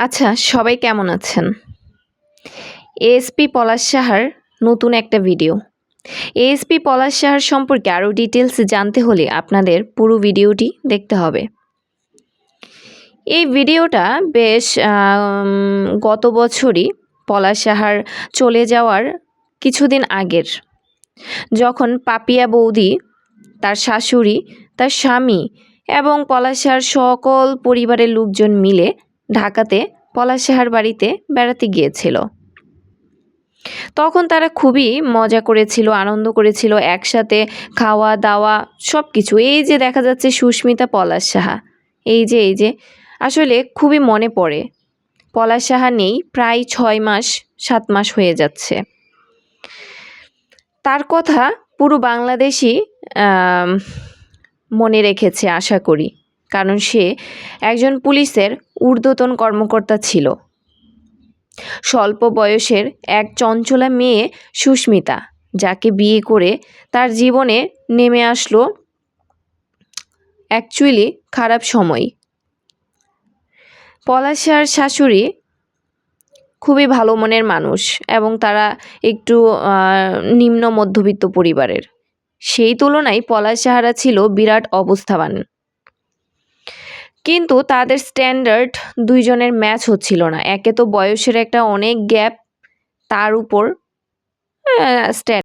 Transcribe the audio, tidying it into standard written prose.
আচ্ছা, সবাই কেমন আছেন? এএসপি পলাশ সাহার নতুন একটা ভিডিও। এএসপি পলাশ সাহার সম্পর্কে আরও ডিটেলস জানতে হলে আপনাদের পুরো ভিডিওটি দেখতে হবে। এই ভিডিওটা বেশ গত বছরই পলাশ সাহার চলে যাওয়ার কিছুদিন আগের, যখন পাপিয়া বৌদি, তার শাশুড়ি, তার স্বামী এবং পলাশ সাহার সকল পরিবারের লোকজন মিলে ঢাকাতে পলাশ সাহার বাড়িতে বেড়াতে গিয়েছিল। তখন তারা খুবই মজা করেছিল, আনন্দ করেছিল, একসাথে খাওয়া দাওয়া সব কিছু। এই যে দেখা যাচ্ছে সুস্মিতা পলাশ সাহা, এই যে আসলে খুবই মনে পড়ে। পলাশ সাহা নেই প্রায় 6 মাস 7 মাস হয়ে যাচ্ছে। তার কথা পুরো বাংলাদেশই মনে রেখেছে আশা করি, কারণ সে একজন পুলিশের ঊর্ধ্বতন কর্মকর্তা ছিল। স্বল্প বয়সের এক চঞ্চলা মেয়ে সুস্মিতা, যাকে বিয়ে করে তার জীবনে নেমে আসলো অ্যাকচুয়ালি খারাপ সময়। পলাশের শাশুড়ি খুবই ভালো মনের মানুষ এবং তারা একটু নিম্ন মধ্যবিত্ত পরিবারের। সেই তুলনায় পলাশ সাহারা ছিল বিরাট অবস্থাবান, কিন্তু তাদের স্ট্যান্ডার্ড দুইজনের ম্যাচ হচ্ছিল না। একে তো বয়সের একটা অনেক গ্যাপ, তার উপর